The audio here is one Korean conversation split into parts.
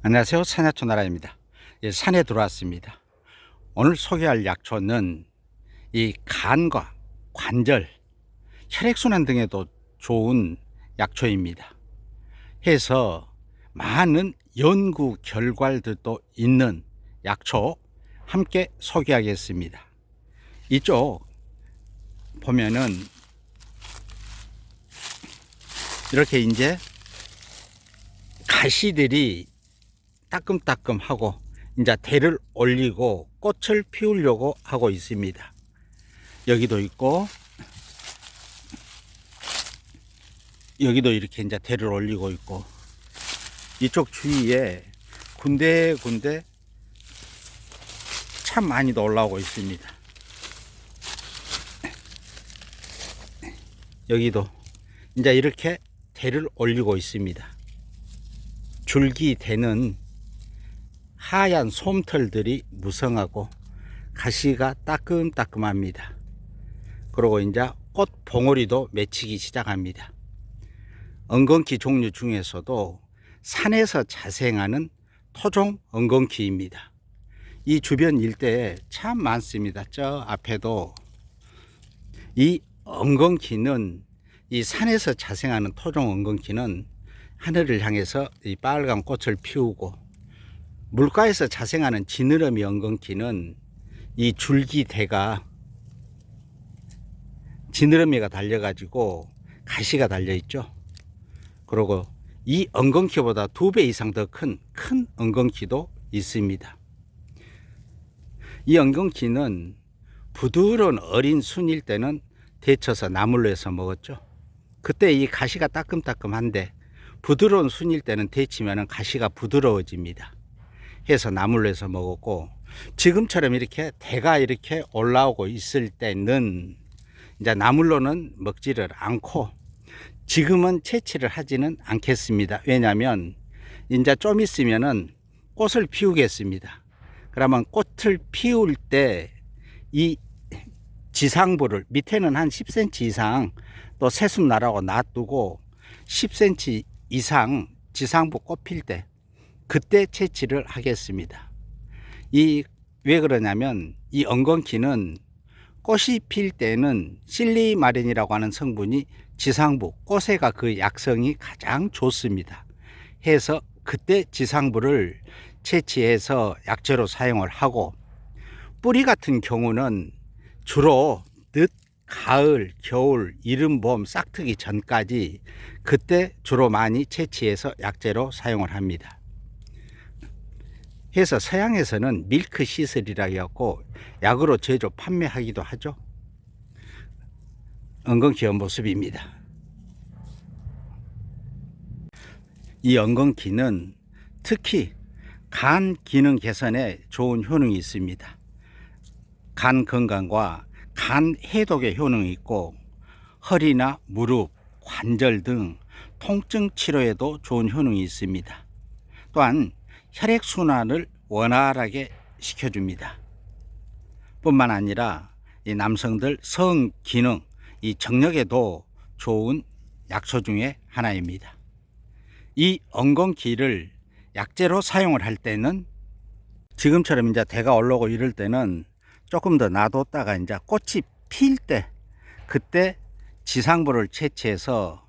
안녕하세요. 산야초 나라입니다. 예, 산에 들어왔습니다. 오늘 소개할 약초는 이 간과 관절, 혈액순환 등에도 좋은 약초입니다. 해서 많은 연구 결과들도 있는 약초 함께 소개하겠습니다. 이쪽 보면은 이렇게 이제 가시들이 따끔따끔하고 이제 대를 올리고 꽃을 피우려고 하고 있습니다. 여기도 있고 여기도 이렇게 이제 대를 올리고 있고 이쪽 주위에 군데군데 참 많이도 올라오고 있습니다. 여기도 이제 이렇게 대를 올리고 있습니다. 줄기대는 하얀 솜털들이 무성하고 가시가 따끔따끔합니다. 그리고 이제 꽃 봉오리도 맺히기 시작합니다. 엉겅퀴 종류 중에서도 산에서 자생하는 토종 엉겅퀴입니다. 이 주변 일대에 참 많습니다. 저 앞에도 이 엉겅퀴는 이 산에서 자생하는 토종 엉겅퀴는 하늘을 향해서 이 빨간 꽃을 피우고, 물가에서 자생하는 지느러미 엉겅퀴는 이 줄기대가 지느러미가 달려가지고 가시가 달려있죠. 그리고 이 엉겅퀴보다 2배 이상 더 큰 엉겅퀴도 있습니다. 이 엉겅퀴는 부드러운 어린 순일 때는 데쳐서 나물로 해서 먹었죠. 그때 이 가시가 따끔따끔한데 부드러운 순일 때는 데치면 가시가 부드러워집니다. 해서 나물로 해서 먹었고, 지금처럼 이렇게 대가 이렇게 올라오고 있을 때는 이제 나물로는 먹지를 않고 지금은 채취를 하지는 않겠습니다. 왜냐하면 이제 좀 있으면은 꽃을 피우겠습니다. 그러면 꽃을 피울 때 이 지상부를 밑에는 한 10cm 이상 또 새순 나라고 놔두고 10cm 이상 지상부 꽃 필 때 그때 채취를 하겠습니다. 왜 그러냐면 이 엉겅퀴는 꽃이 필 때는 실리마린이라고 하는 성분이 지상부 꽃에가 그 약성이 가장 좋습니다. 해서 그때 지상부를 채취해서 약재로 사용을 하고, 뿌리 같은 경우는 주로 늦 가을, 겨울, 이른 봄 싹트기 전까지 그때 주로 많이 채취해서 약재로 사용을 합니다. 해서 서양에서는 밀크 시슬이라고 해갖고 약으로 제조 판매하기도 하죠. 엉겅퀴의 모습입니다. 이 엉겅퀴는 특히 간 기능 개선에 좋은 효능이 있습니다. 간 건강과 간 해독의 효능이 있고, 허리나 무릎, 관절 등 통증 치료에도 좋은 효능이 있습니다. 또한 혈액순환을 원활하게 시켜줍니다. 뿐만 아니라 이 남성들 성기능, 이 정력에도 좋은 약초 중에 하나입니다. 이 엉겅퀴를 약재로 사용을 할 때는 지금처럼 이제 대가 올라오고 이럴 때는 조금 더 놔뒀다가 이제 꽃이 필 때 그때 지상부를 채취해서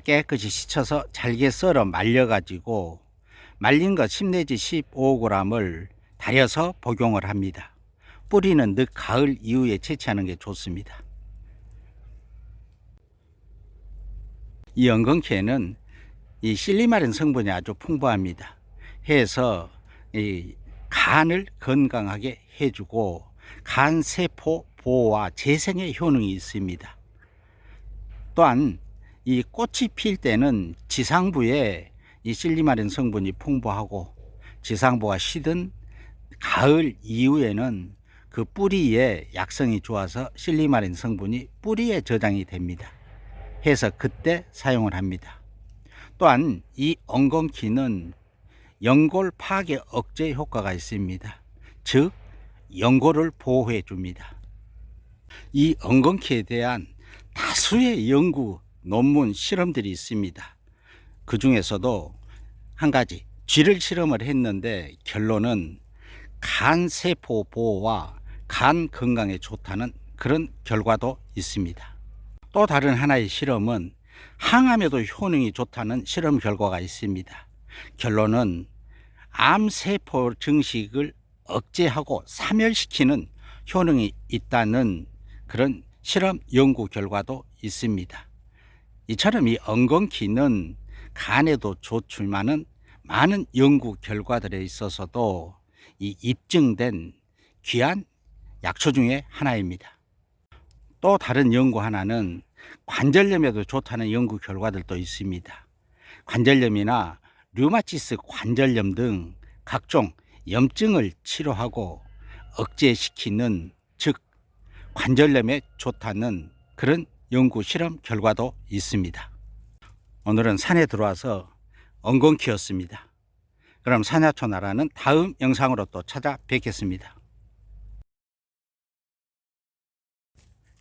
깨끗이 씻어서 잘게 썰어 말려 가지고 말린 것 10 내지 15g을 달여서 복용을 합니다. 뿌리는 늦 가을 이후에 채취하는 게 좋습니다. 이 엉겅퀴에는 이 실리마린 성분이 아주 풍부합니다. 해서 이 간을 건강하게 해주고 간 세포 보호와 재생의 효능이 있습니다. 또한 이 꽃이 필 때는 지상부에 이 실리마린 성분이 풍부하고, 지상부가 시든 가을 이후에는 그 뿌리에 약성이 좋아서 실리마린 성분이 뿌리에 저장이 됩니다. 해서 그때 사용을 합니다. 또한 이 엉겅퀴는 연골 파괴 억제 효과가 있습니다. 즉 연골을 보호해 줍니다. 이 엉겅퀴에 대한 다수의 연구 논문 실험들이 있습니다. 그 중에서도 한 가지 쥐를 실험을 했는데 결론은 간 세포 보호와 간 건강에 좋다는 그런 결과도 있습니다. 또 다른 하나의 실험은 항암에도 효능이 좋다는 실험 결과가 있습니다. 결론은 암세포 증식을 억제하고 사멸시키는 효능이 있다는 그런 실험 연구 결과도 있습니다. 이처럼 이 엉겅퀴는 간에도 좋지만은 많은 연구 결과들에 있어서도 이 입증된 귀한 약초 중에 하나입니다. 또 다른 연구 하나는 관절염에도 좋다는 연구 결과들도 있습니다. 관절염이나 류마티스 관절염 등 각종 염증을 치료하고 억제시키는, 즉 관절염에 좋다는 그런 연구 실험 결과도 있습니다. 오늘은 산에 들어와서 엉겅퀴였습니다. 그럼 산야초 나라는 다음 영상으로 또 찾아뵙겠습니다.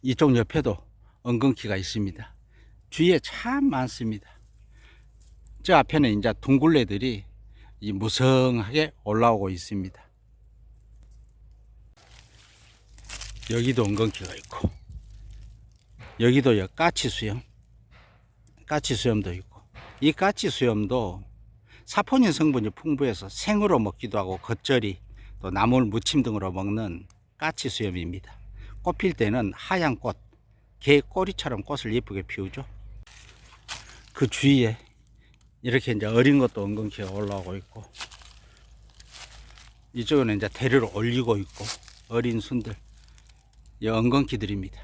이쪽 옆에도 엉겅퀴가 있습니다. 주위에 참 많습니다. 저 앞에는 이제 둥굴레들이 무성하게 올라오고 있습니다. 여기도 엉겅퀴가 있고, 여기도 까치수염도 있고, 이 까치수염도 사포닌 성분이 풍부해서 생으로 먹기도 하고 겉절이 또 나물 무침 등으로 먹는 까치수염입니다. 꽃 필 때는 하얀 꽃, 개 꼬리처럼 꽃을 예쁘게 피우죠. 그 주위에 이렇게 이제 어린 것도 엉겅퀴가 올라오고 있고, 이쪽은 이제 대를 올리고 있고, 어린 순들, 이 엉겅퀴들입니다.